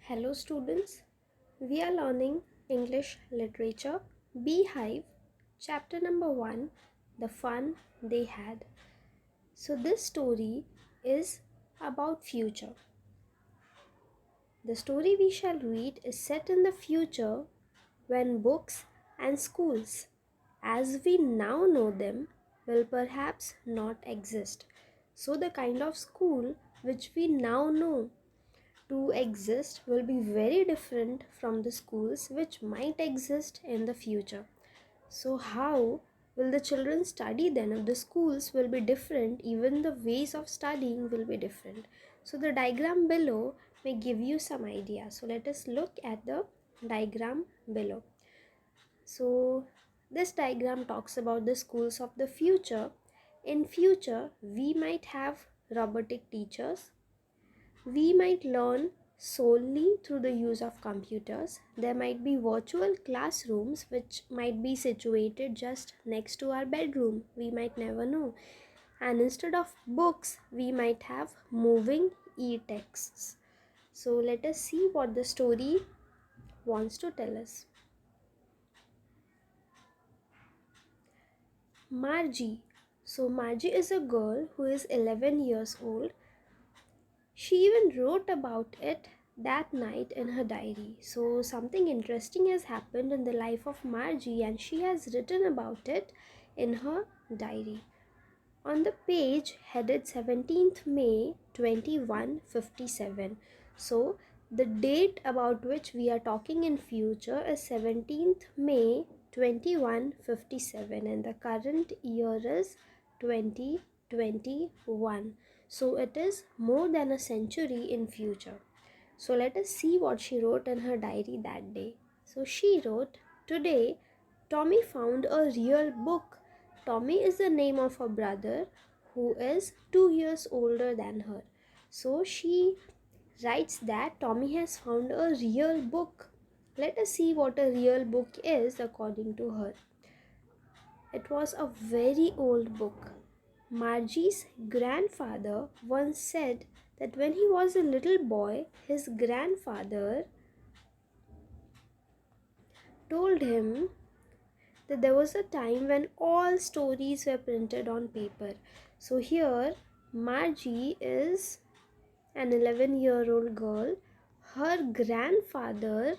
Hello students, we are learning English literature, Beehive, chapter number 1, The Fun They Had. So this story is about future. The story we shall read is set in the future when books and schools, as we now know them, will perhaps not exist. So the kind of school which we now know to exist will be very different from the schools which might exist in the future. So how will the children study then if the schools will be different? Even the ways of studying will be different. So the diagram below may give you some idea. So let us look at the diagram below. So this diagram talks about the schools of the future. In future we might have robotic teachers. We might learn solely through the use of computers. There might be virtual classrooms which might be situated just next to our bedroom. We might never know. And instead of books, we might have moving e-texts. So let us see what the story wants to tell us. Margie. So Margie is a girl who is 11 years old. She even wrote about it that night in her diary. So something interesting has happened in the life of Margie and she has written about it in her diary. On the page headed 17th May 2157. So the date about which we are talking in future is 17th May 2157 and the current year is 2021. So it is more than a century in future. So let us see what she wrote in her diary that day. So she wrote, "Today, Tommy found a real book." Tommy is the name of her brother who is 2 years older than her. So she writes that Tommy has found a real book. Let us see what a real book is according to her. It was a very old book. Margie's grandfather once said that when he was a little boy, his grandfather told him that there was a time when all stories were printed on paper. So here, Margie is an 11-year-old girl. Her grandfather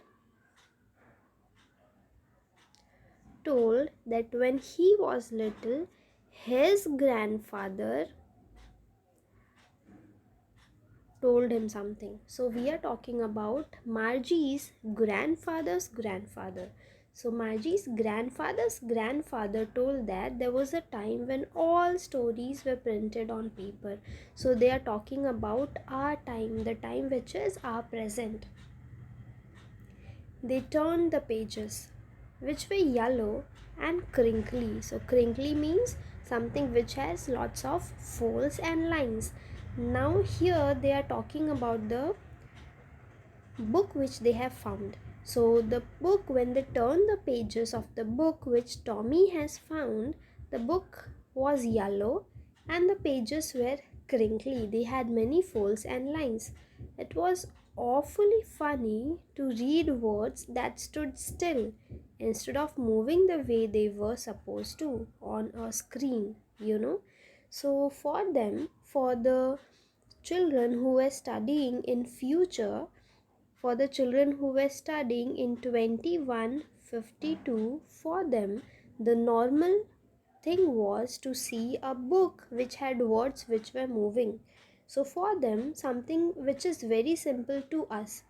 told that when he was little, his grandfather told him something. So we are talking about Margie's grandfather's grandfather. So Margie's grandfather's grandfather told that there was a time when all stories were printed on paper. So they are talking about our time, the time which is our present. They turned the pages, which were yellow and crinkly. So crinkly means something which has lots of folds and lines. Now here they are talking about the book which they have found. So the book, when they turn the pages of the book which Tommy has found, the book was yellow and the pages were crinkly. They had many folds and lines. It was awfully funny to read words that stood still instead of moving the way they were supposed to on a screen. So for them, for the children who were studying in future, for the children who were studying in 2152, for them the normal thing was to see a book which had words which were moving. So for them, something which is very simple to us,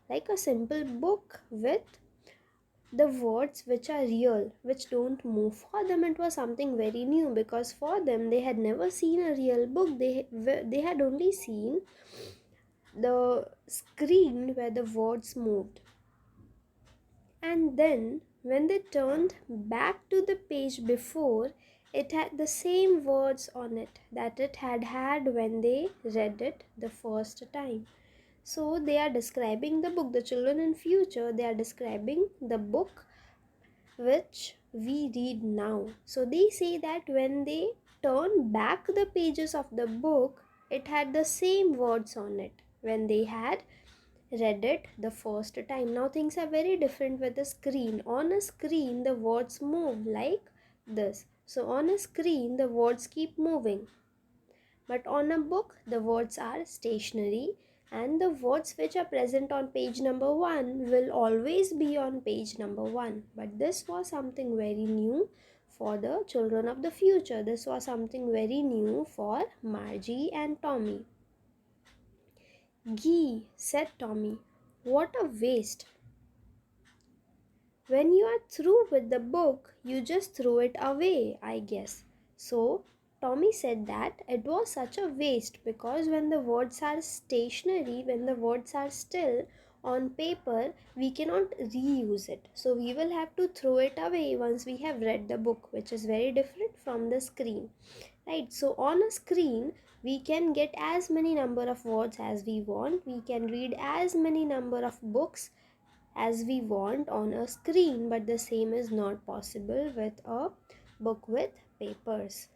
like a simple book with the words which are real, which don't move, for them it was something very new, because for them they had never seen a real book. They had only seen the screen where the words moved. And then when they turned back to the page before, it had the same words on it that it had had when they read it the first time. So they are describing the book. The children in future, they are describing the book which we read now. So they say that when they turn back the pages of the book, it had the same words on it when they had read it the first time. Now things are very different with the screen. On a screen, the words move like this. So on a screen, the words keep moving. But on a book, the words are stationary, and the words which are present on page number 1 will always be on page number 1. But this was something very new for the children of the future. This was something very new for Margie and Tommy. "Gee," said Tommy, "what a waste. When you are through with the book, you just throw it away, I guess." So, Tommy said that it was such a waste because when the words are stationary, when the words are still on paper, we cannot reuse it. So, we will have to throw it away once we have read the book, which is very different from the screen. Right? So, on a screen, we can get as many number of words as we want. We can read as many number of books as we want on a screen, but the same is not possible with a book with papers.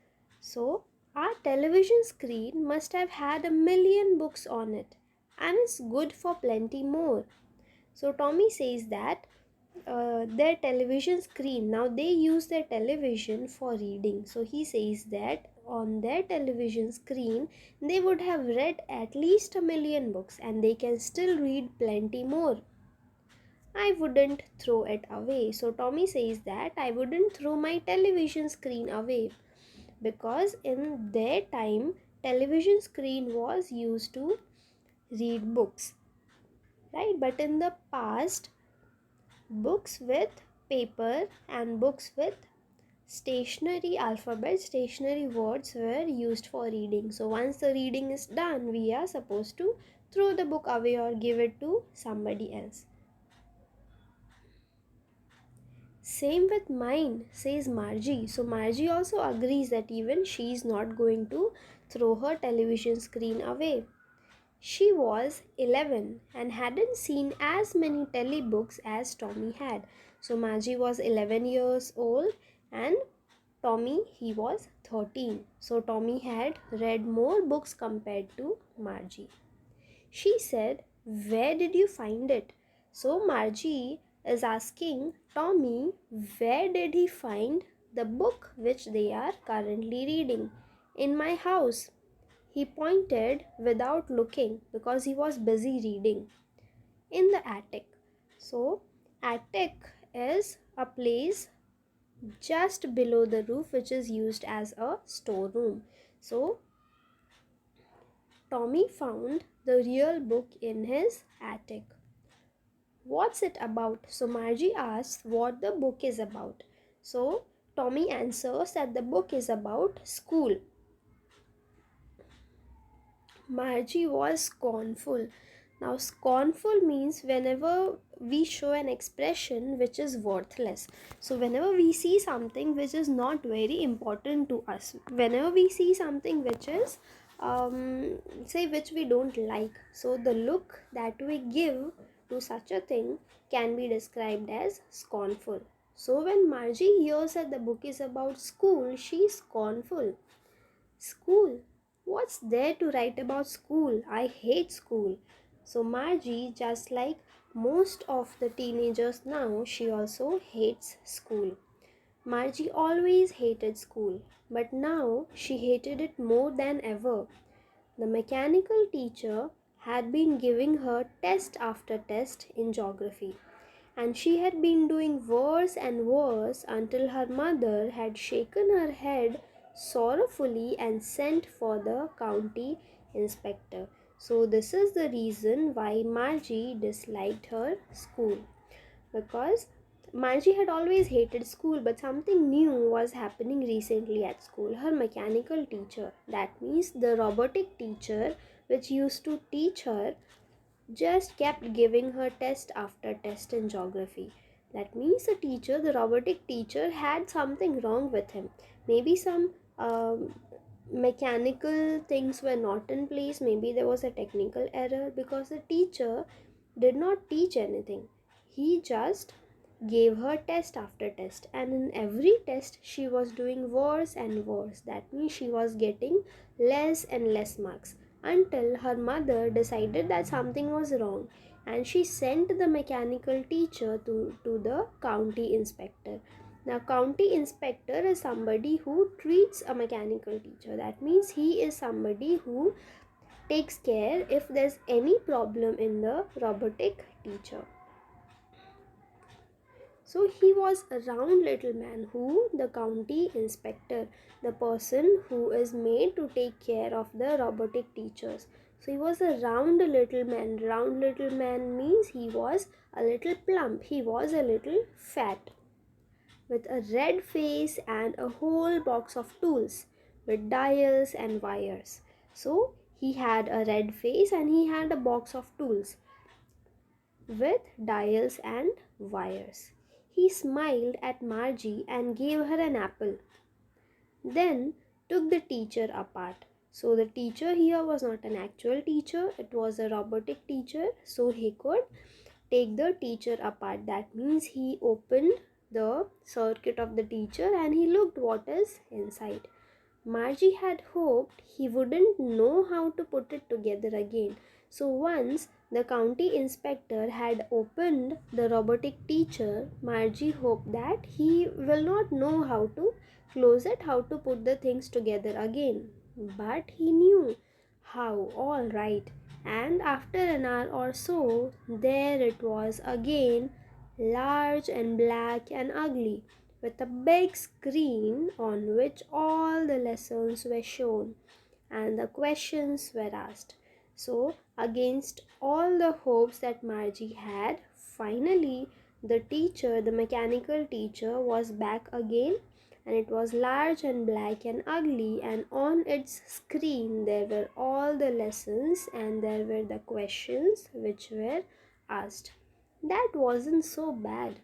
So our television screen must have had a million books on it, and it's good for plenty more. So Tommy says that their television screen, now they use their television for reading. So he says that on their television screen they would have read at least a million books, and they can still read plenty more. "I wouldn't throw it away." So Tommy says that I wouldn't throw my television screen away because in their time television screen was used to read books, right? But in the past, books with paper and books with stationary alphabet, stationary words were used for reading. So once the reading is done, we are supposed to throw the book away or give it to somebody else. "Same with mine," says Margie. So Margie also agrees that even she is not going to throw her television screen away. She was 11 and hadn't seen as many telebooks as Tommy had. So Margie was 11 years old and Tommy, he was 13. So Tommy had read more books compared to Margie. She said, "Where did you find it?" So Margie is asking Tommy where did he find the book which they are currently reading. "In my house." He pointed without looking because he was busy reading. "In the attic." So attic is a place just below the roof which is used as a storeroom. So Tommy found the real book in his attic. "What's it about?" So Margie asks what the book is about. So Tommy answers that the book is about school. Margie was scornful. Now, scornful means whenever we show an expression which is worthless. So, whenever we see something which is not very important to us, whenever we see something which is, say, which we don't like, so the look that we give to such a thing can be described as scornful. So, when Margie hears that the book is about school, she is scornful. "School? What's there to write about school? I hate school." So Margie, just like most of the teenagers now, she also hates school. Margie always hated school, but now she hated it more than ever. The mechanical teacher had been giving her test after test in geography, and she had been doing worse and worse until her mother had shaken her head sorrowfully and sent for the county inspector. So, this is the reason why Margie disliked her school, because Margie had always hated school, but something new was happening recently at school. Her mechanical teacher, that means the robotic teacher which used to teach her, just kept giving her test after test in geography. That means the robotic teacher, had something wrong with him. Maybe some mechanical things were not in place. Maybe there was a technical error because the teacher did not teach anything. He just gave her test after test, and in every test she was doing worse and worse. That means she was getting less and less marks until her mother decided that something was wrong. and she sent the mechanical teacher to the county inspector. Now, county inspector is somebody who treats a mechanical teacher. That means he is somebody who takes care if there's any problem in the robotic teacher. So he was a round little man who the county inspector, the person who is made to take care of the robotic teachers. So he was a round little man. Round little man means he was a little plump. He was a little fat with a red face and a whole box of tools with dials and wires. So he had a red face and he had a box of tools with dials and wires. He smiled at Margie and gave her an apple, then took the teacher apart. So the teacher here was not an actual teacher, it was a robotic teacher, so he could take the teacher apart. That means he opened the circuit of the teacher and he looked what is inside. Margie had hoped he wouldn't know how to put it together again. So once the county inspector had opened the robotic teacher, Margie hoped that he will not know how to close it, how to put the things together again. But he knew how, all right. And after an hour or so, there it was again, large and black and ugly, with a big screen on which all the lessons were shown and the questions were asked. So, against all the hopes that Margie had, finally the teacher, the mechanical teacher, was back again, and it was large and black and ugly, and on its screen there were all the lessons and there were the questions which were asked. That wasn't so bad.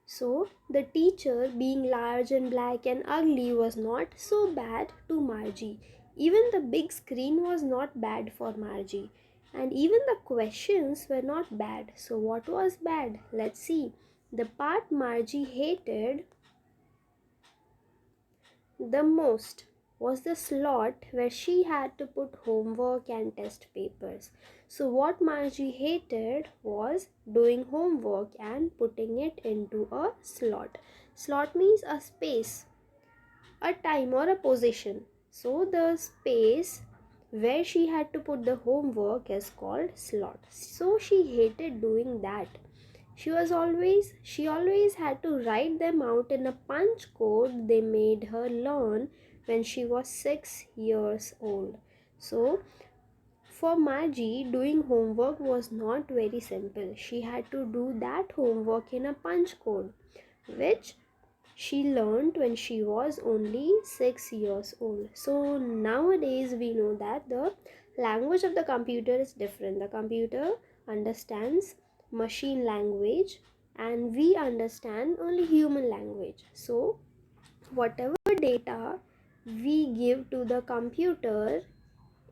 So, the teacher being large and black and ugly was not so bad to Margie. Even the big screen was not bad for Margie. And even the questions were not bad. So, what was bad? Let's see. The part Margie hated the most was the slot where she had to put homework and test papers. So, what Margie hated was doing homework and putting it into a slot. Slot means a space, a time, or a position. So, the space where she had to put the homework is called slot. So, she hated doing that. She always had to write them out in a punch code they made her learn when she was 6 years old. So for Margie, doing homework was not very simple. She had to do that homework in a punch code, which she learned when she was only 6 years old. So nowadays we know that the language of the computer is different. The computer understands machine language and we understand only human language. So whatever data we give to the computer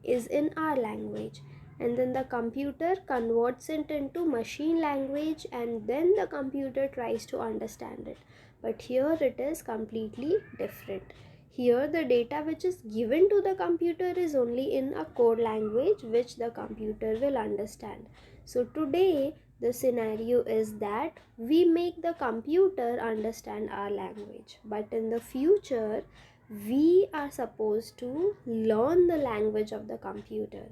is in our language, and then the computer converts it into machine language and then the computer tries to understand it. But here it is completely different. Here the data which is given to the computer is only in a code language which the computer will understand. So today the scenario is that we make the computer understand our language, but in the future we are supposed to learn the language of the computer.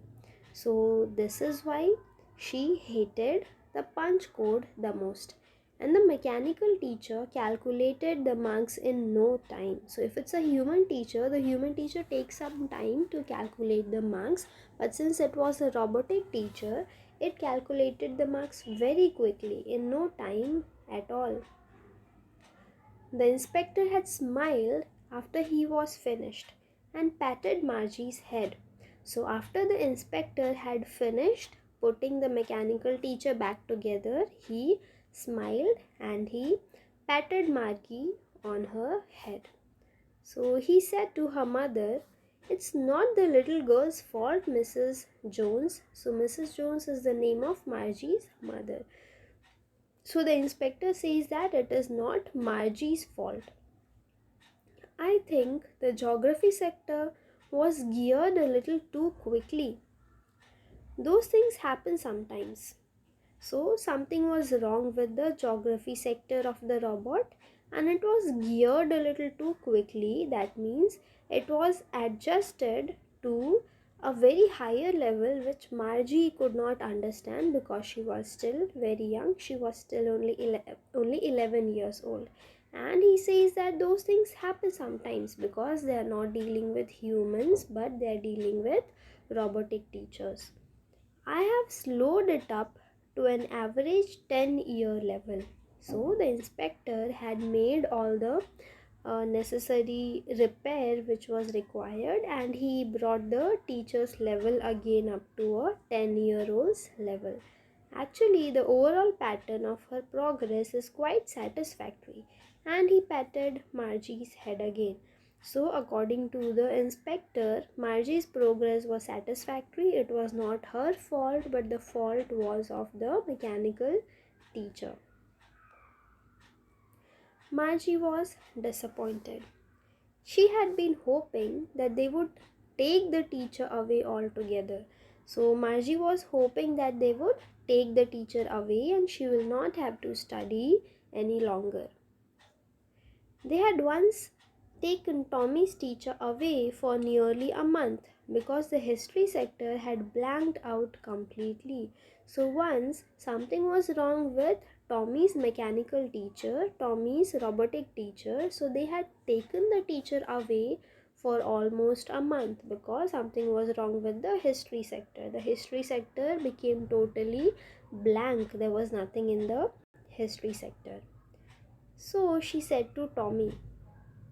So this is why she hated the punch code the most. And the mechanical teacher calculated the marks in no time. So if it's a human teacher, the human teacher takes some time to calculate the marks. But since it was a robotic teacher, it calculated the marks very quickly in no time at all. The inspector had smiled after he was finished and patted Margie's head. So, after the inspector had finished putting the mechanical teacher back together, he smiled and he patted Margie on her head. So, he said to her mother, "It's not the little girl's fault, Mrs. Jones." So, Mrs. Jones is the name of Margie's mother. So the inspector says that it is not Margie's fault. I think the geography sector was geared a little too quickly. Those things happen sometimes. So, something was wrong with the geography sector of the robot and it was geared a little too quickly. That means it was adjusted to a very higher level which Margie could not understand because she was still very young. She was still only 11 years old. And he says that those things happen sometimes because they are not dealing with humans but they are dealing with robotic teachers. I have slowed it up to an average 10-year level. So the inspector had made all the necessary repair which was required and he brought the teacher's level again up to a 10-year-old's level. Actually, the overall pattern of her progress is quite satisfactory and he patted Margie's head again. So, according to the inspector, Margie's progress was satisfactory. It was not her fault, but the fault was of the mechanical teacher. Margie was disappointed. She had been hoping that they would take the teacher away altogether. So, Margie was hoping that they would take the teacher away and she will not have to study any longer. They had once taken Tommy's teacher away for nearly a month because the history sector had blanked out completely. So once something was wrong with Tommy's mechanical teacher, Tommy's robotic teacher, so they had taken the teacher away for almost a month because something was wrong with the history sector. The history sector became totally blank. There was nothing in the history sector. So she said to Tommy,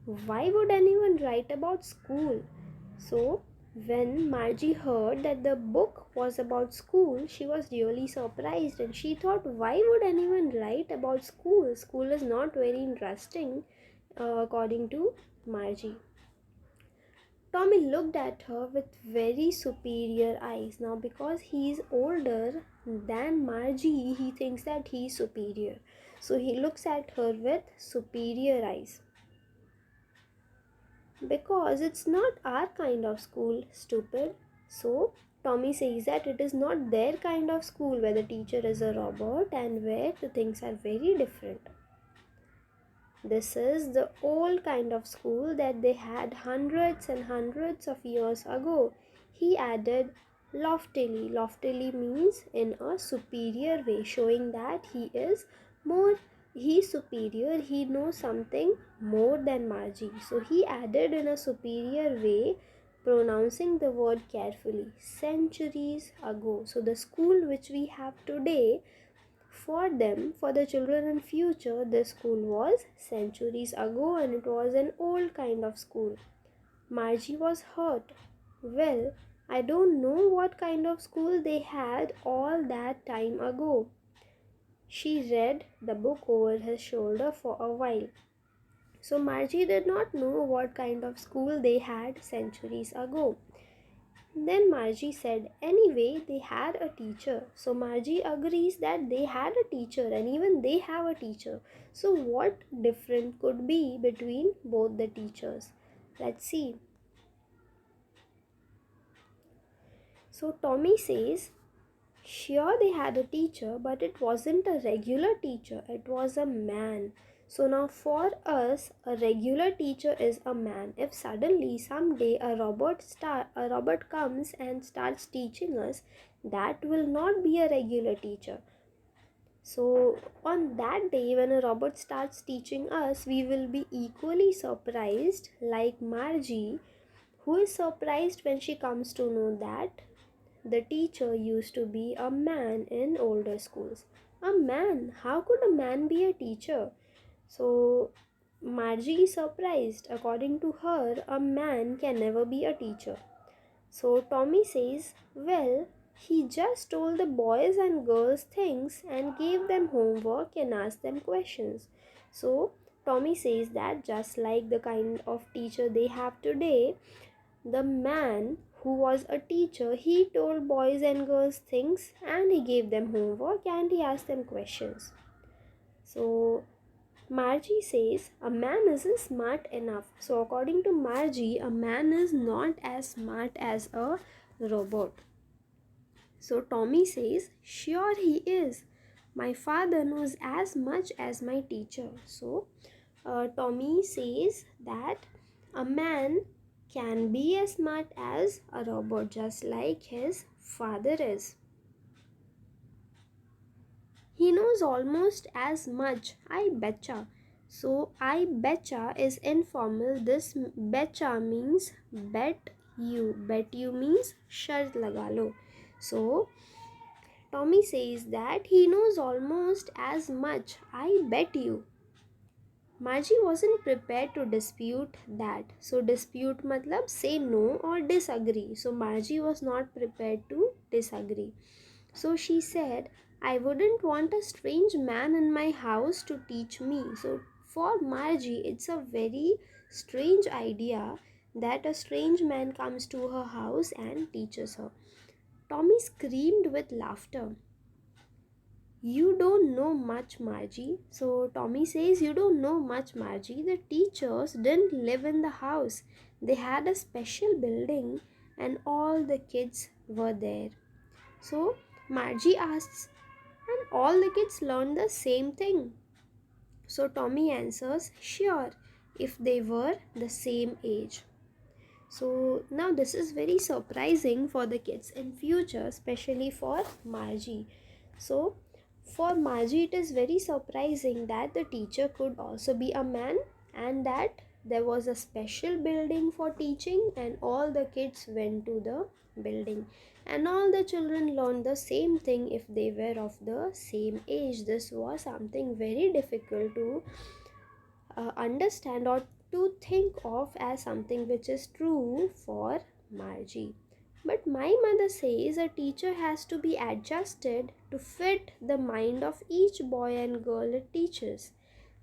why would anyone write about school? So, when Margie heard that the book was about school, she was really surprised and she thought, why would anyone write about school? School is not very interesting, according to Margie. Tommy looked at her with very superior eyes. Now, because he is older than Margie, he thinks that he is superior. So, he looks at her with superior eyes. Because it's not our kind of school, stupid. So, Tommy says that it is not their kind of school where the teacher is a robot and where the things are very different. This is the old kind of school that they had hundreds and hundreds of years ago. He added loftily. Loftily means in a superior way, showing that he's superior, he knows something more than Margie. So he added in a superior way, pronouncing the word carefully. Centuries ago. So the school which we have today, for them, for the children in future, this school was centuries ago and it was an old kind of school. Margie was hurt. Well, I don't know what kind of school they had all that time ago. She read the book over her shoulder for a while. So Margie did not know what kind of school they had centuries ago. Then Margie said, anyway, they had a teacher. So Margie agrees that they had a teacher and even they have a teacher. So what different could be between both the teachers? Let's see. So Tommy says, sure, they had a teacher, but it wasn't a regular teacher, it was a man. So now for us, a regular teacher is a man. If suddenly someday a robot comes and starts teaching us, that will not be a regular teacher. So on that day when a robot starts teaching us, we will be equally surprised like Margie, who is surprised when she comes to know that the teacher used to be a man in older schools. A man? How could a man be a teacher? So Margie is surprised. According to her, a man can never be a teacher. So Tommy says, well, he just told the boys and girls things and gave them homework and asked them questions. So Tommy says that just like the kind of teacher they have today, the man who was a teacher, he told boys and girls things and he gave them homework and he asked them questions. So Margie says a man isn't smart enough. So according to Margie, a man is not as smart as a robot. So Tommy says, sure he is. My father knows as much as my teacher. So Tommy says that a man can be as smart as a robot, just like his father is. He knows almost as much, I betcha. So I betcha is informal. This betcha means bet you. Bet you means shart laga lo. So Tommy says that he knows almost as much, I bet you. Margie wasn't prepared to dispute that. So dispute matlab say no or disagree. So Margie was not prepared to disagree. So she said, I wouldn't want a strange man in my house to teach me. So for Margie, it's a very strange idea that a strange man comes to her house and teaches her. Tommy screamed with laughter. You don't know much, Margie. So Tommy says, you don't know much, Margie. The teachers didn't live in the house. They had a special building and all the kids were there. So Margie asks, and all the kids learned the same thing. So Tommy answers, sure, if they were the same age. So now this is very surprising for the kids in future, especially for Margie. So for Margie, it is very surprising that the teacher could also be a man and that there was a special building for teaching and all the kids went to the building and all the children learned the same thing if they were of the same age. This was something very difficult to understand or to think of as something which is true for Margie. But my mother says a teacher has to be adjusted to fit the mind of each boy and girl it teaches,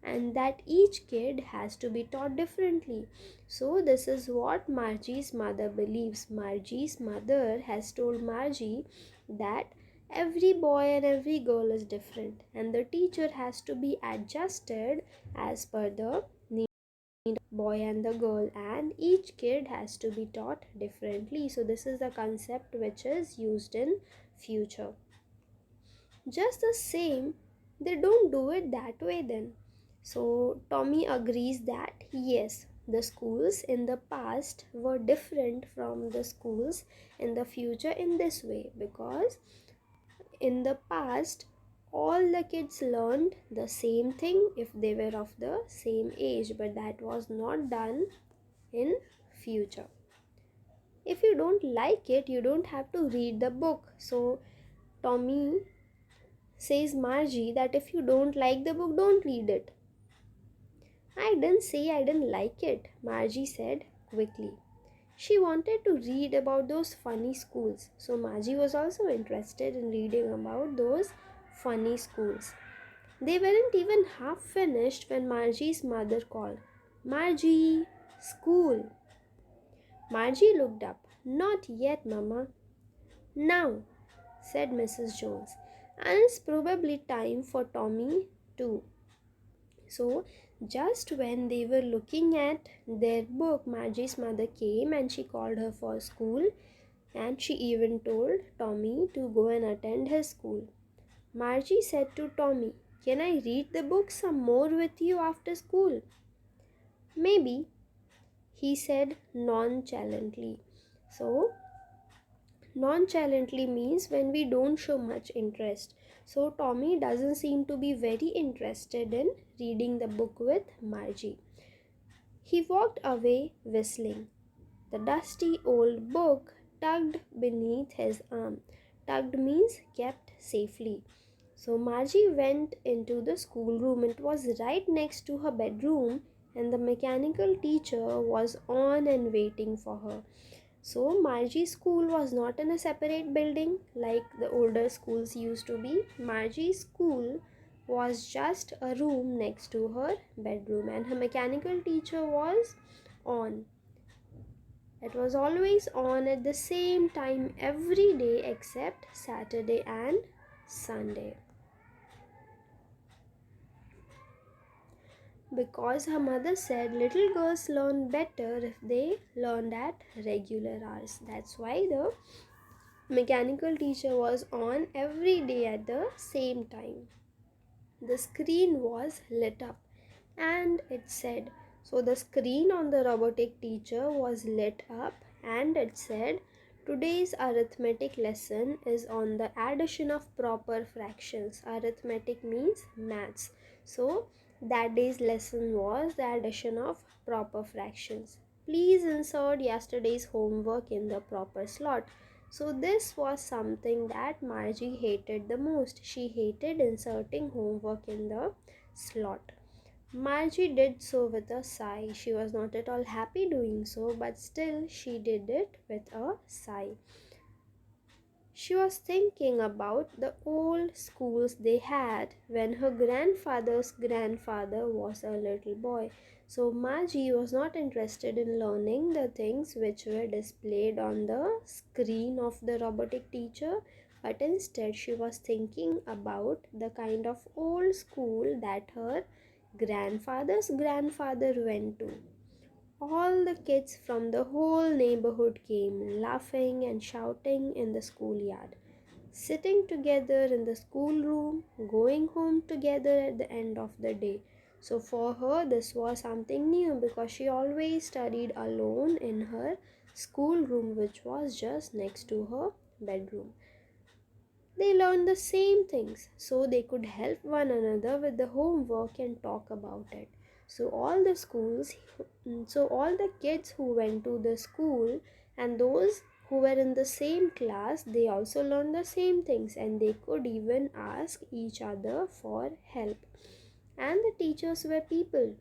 and that each kid has to be taught differently. So, this is what Margie's mother believes. Margie's mother has told Margie that every boy and every girl is different, and the teacher has to be adjusted as per the need of boy and the girl, and each kid has to be taught differently. So, this is the concept which is used in future. Just the same, they don't do it that way then. So Tommy agrees that yes, the schools in the past were different from the schools in the future in this way, because in the past all the kids learned the same thing if they were of the same age, but that was not done in future. If you don't like it, you don't have to read the book. So Tommy says Margie that if you don't like the book, don't read it. I didn't say I didn't like it, Margie said quickly. She wanted to read about those funny schools, so Margie was also interested in reading about those funny schools. They weren't even half finished when Margie's mother called, Margie, school. Margie looked up. Not yet, Mama. Now, said Mrs. Jones, and it's probably time for Tommy too. So, just when they were looking at their book, Margie's mother came and she called her for school, and she even told Tommy to go and attend his school. Margie said to Tommy, can I read the book some more with you after school? Maybe, he said nonchalantly. So, nonchalantly means when we don't show much interest. So Tommy doesn't seem to be very interested in reading the book with Margie. He walked away whistling. The dusty old book tucked beneath his arm. Tucked means kept safely. So Margie went into the schoolroom. It was right next to her bedroom, and the mechanical teacher was on and waiting for her. So Margie's school was not in a separate building like the older schools used to be. Margie's school was just a room next to her bedroom, and her mechanical teacher was on. It was always on at the same time every day except Saturday and Sunday. Because her mother said little girls learn better if they learned at regular hours. That's why the mechanical teacher was on every day at the same time. The screen was lit up and it said, so the screen on the robotic teacher was lit up and it said, today's arithmetic lesson is on the addition of proper fractions. Arithmetic means maths. So that day's lesson was the addition of proper fractions. Please insert yesterday's homework in the proper slot. So this was something that Margie hated the most. She hated inserting homework in the slot. Margie did so with a sigh. She was not at all happy doing so, but still she did it with a sigh. She was thinking about the old schools they had when her grandfather's grandfather was a little boy. So Margie was not interested in learning the things which were displayed on the screen of the robotic teacher, but instead she was thinking about the kind of old school that her grandfather's grandfather went to. All the kids from the whole neighborhood came, laughing and shouting in the schoolyard, sitting together in the schoolroom, going home together at the end of the day. So for her, this was something new because she always studied alone in her schoolroom, which was just next to her bedroom. They learned the same things so they could help one another with the homework and talk about it. So all the kids who went to the school and those who were in the same class, they also learned the same things and they could even ask each other for help. And the teachers were people.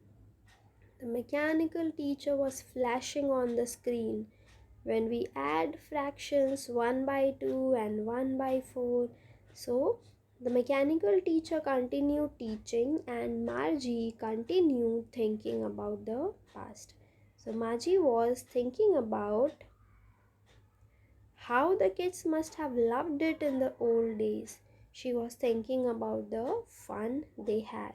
The mechanical teacher was flashing on the screen. When we add fractions 1 by 2 and 1 by 4, so the mechanical teacher continued teaching and Margie continued thinking about the past. So Margie was thinking about how the kids must have loved it in the old days. She was thinking about the fun they had.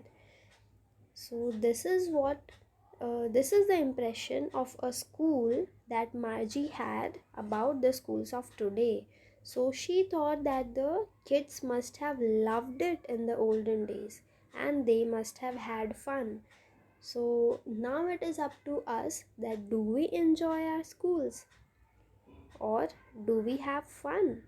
So this is the impression of a school that Margie had about the schools of today. So she thought that the kids must have loved it in the olden days and they must have had fun. So now it is up to us that do we enjoy our schools or do we have fun?